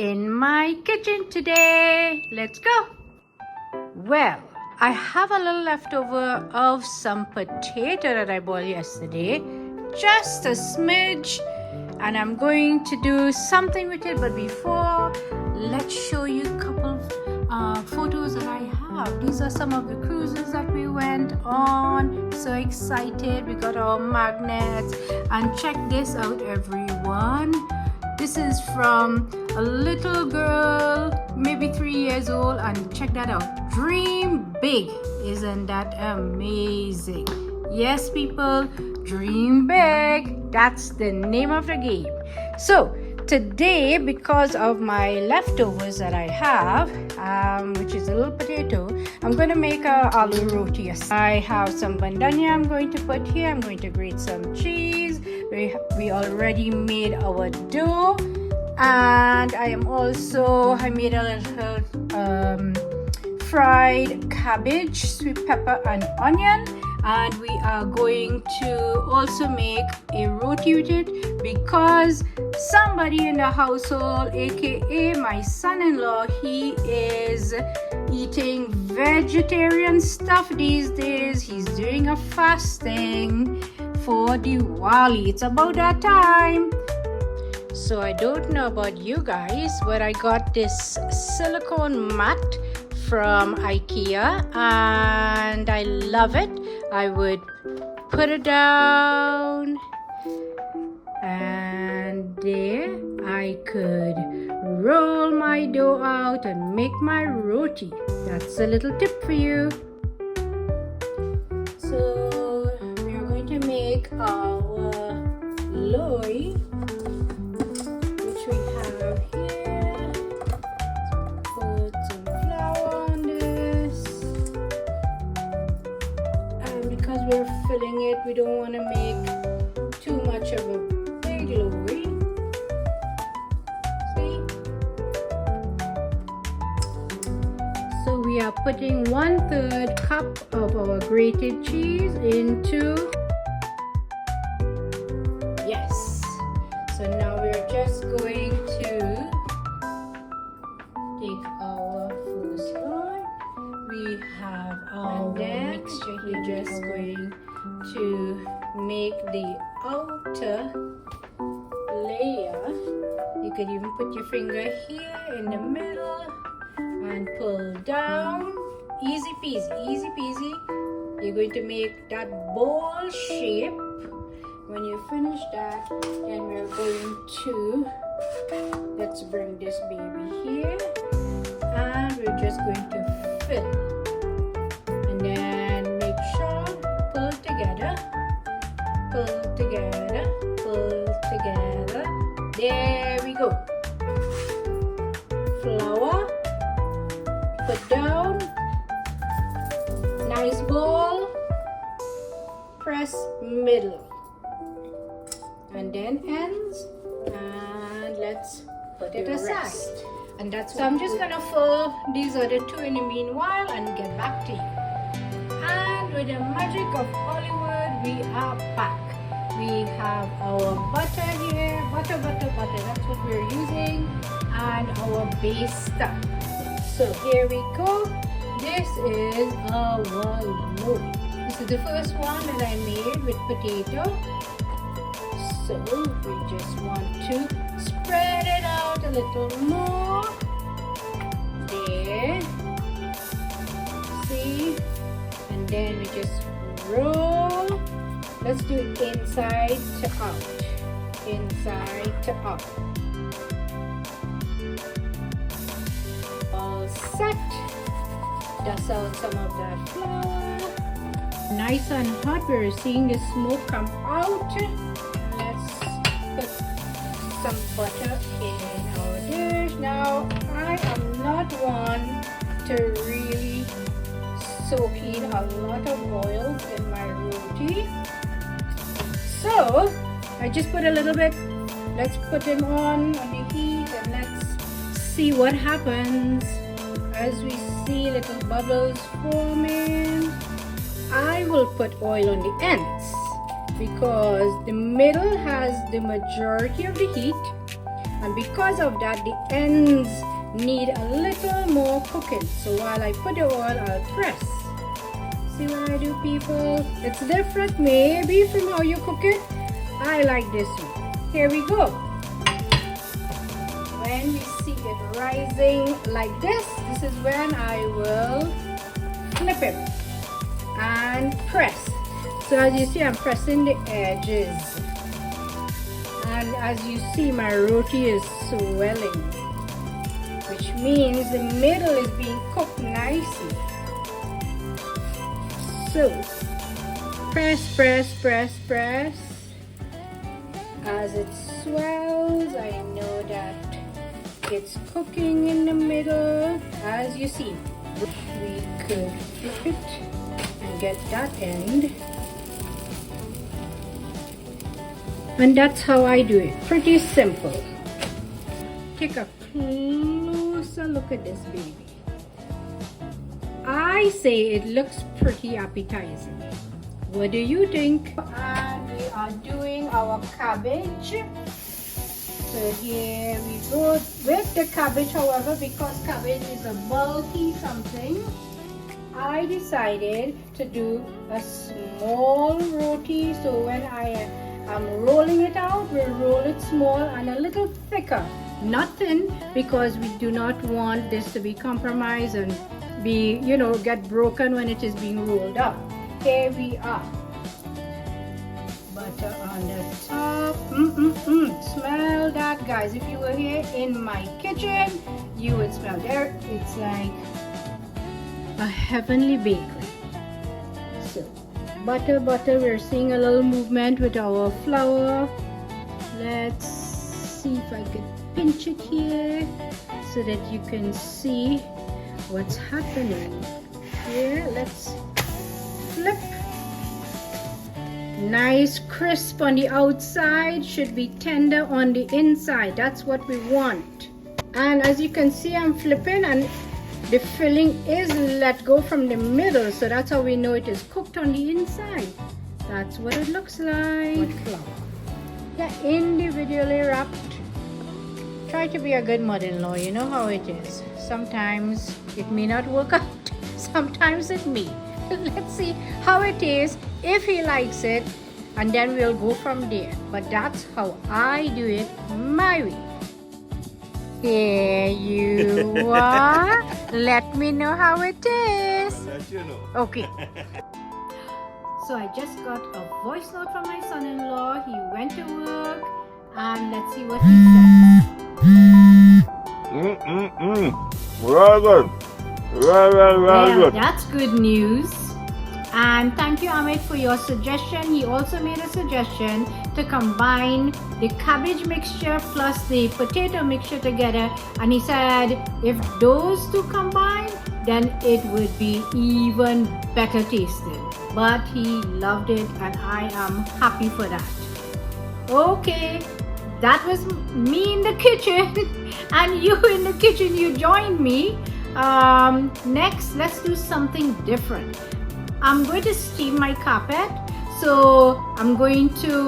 in my kitchen today. Let's go. Well, I have a little leftover of some potato that I boiled yesterday, just a smidge, and I'm going to do something with it. But before, let's show you a couple of photos that I have. These are some of the cruises that we went on. So excited. We got our magnets, and check this out, everyone. This is from a little girl, maybe 3 years old, and check that out. Dream big. Isn't that amazing? Yes, people, dream big. That's the name of the game. So today, because of my leftovers that I have, which is a little potato, I'm going to make a aloo roti. I have some bandanya I'm going to put here. I'm going to grate some cheese. We already made our dough, and I made a little fried cabbage, sweet pepper and onion, and we are going to also make a roti with it because somebody in the household, aka my son-in-law, he is eating vegetarian stuff these days. He's doing a fasting for Diwali. It's about that time. So I don't know about you guys, but I got this silicone mat from IKEA and I love it. I would put it down and there I could roll my dough out and make my roti. That's a little tip for you. So we are going to make our loy, which we have here. Put some flour on this, and because we're filling it, we don't want to make too much of a big loy. See? So we are putting 1/3 cup of our grated cheese into. Yes. So now we're just going to take our first loy. We have our mixture here. We're just going to make the outer layer. You could even put your finger here in the middle and pull down. Easy peasy, easy peasy. You're going to make that bowl shape. When you finish that, then we're going to, let's bring this baby here, and we're just going to fill, and then make sure, pull together, pull together, pull together. There we go. Flour, put down, nice ball, press middle, and then ends, and let's put it aside. And that's so I'm just gonna fill these other two in the meanwhile and get back to you. And with the magic of Hollywood, we are back. We have our butter here, butter, that's what we're using, and our base stuff. So here we go. This is our loaf. This is the first one that I made with potato. So we just want to spread it out a little more. There. See? And then we just roll. Let's do it inside to out. Inside to out. All set. Dust out some of that flour. Nice and hot. We're seeing the smoke come out. Put some butter in our dish. Now, I am not one to really soak in a lot of oil in my roti. So, I just put a little bit. Let's put them on the heat and let's see what happens. As we see little bubbles forming, I will put oil on the ends, because the middle has the majority of the heat and because of that the ends need a little more cooking. So while I put the oil, I'll press. See what I do, people? It's different maybe from how you cook it. I like this one. Here we go. When we see it rising like this is when I will flip it and press. So as you see, I'm pressing the edges, and as you see, my roti is swelling, which means the middle is being cooked nicely. So press, press, press, press. As it swells, I know that it's cooking in the middle. As you see, we could flip it and get that end. And that's how I do it. Pretty simple. Take a closer look at this baby. I say it looks pretty appetizing. What do you think? And we are doing our cabbage. So here we go with the cabbage. However, because cabbage is a bulky something, I decided to do a small roti. So when I am rolling it out, we'll roll it small and a little thicker. Not thin, because we do not want this to be compromised and be, get broken when it is being rolled up. Here we are. Butter on the top. Smell that, guys. If you were here in my kitchen, you would smell there. It's like a heavenly bakery. So butter, we're seeing a little movement with our flour. Let's see if I can pinch it here so that you can see what's happening. Here, let's flip. Nice crisp on the outside, should be tender on the inside. That's what we want. And as you can see, I'm flipping and the filling is let go from the middle, so that's how we know it is cooked on the inside. That's what it looks like. Yeah, individually wrapped. Try to be a good mother-in-law. You know how it is. Sometimes it may not work out. Sometimes it may. Let's see how it is, if he likes it, and then we'll go from there. But that's how I do it my way. Here you are. Let me know how it is. Okay. So I just got a voice note from my son-in-law. He went to work, and let's see what he said. Very good. Very good. That's good news. And thank you, Amit, for your suggestion. He also made a suggestion to combine the cabbage mixture plus the potato mixture together. And he said if those two combine, then it would be even better tasting. But he loved it, and I am happy for that. Okay, that was me in the kitchen and you in the kitchen. You joined me. Next, let's do something different. I'm going to steam my carpet, so I'm going to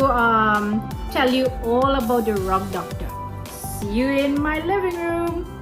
tell you all about the rug doctor. See you in my living room.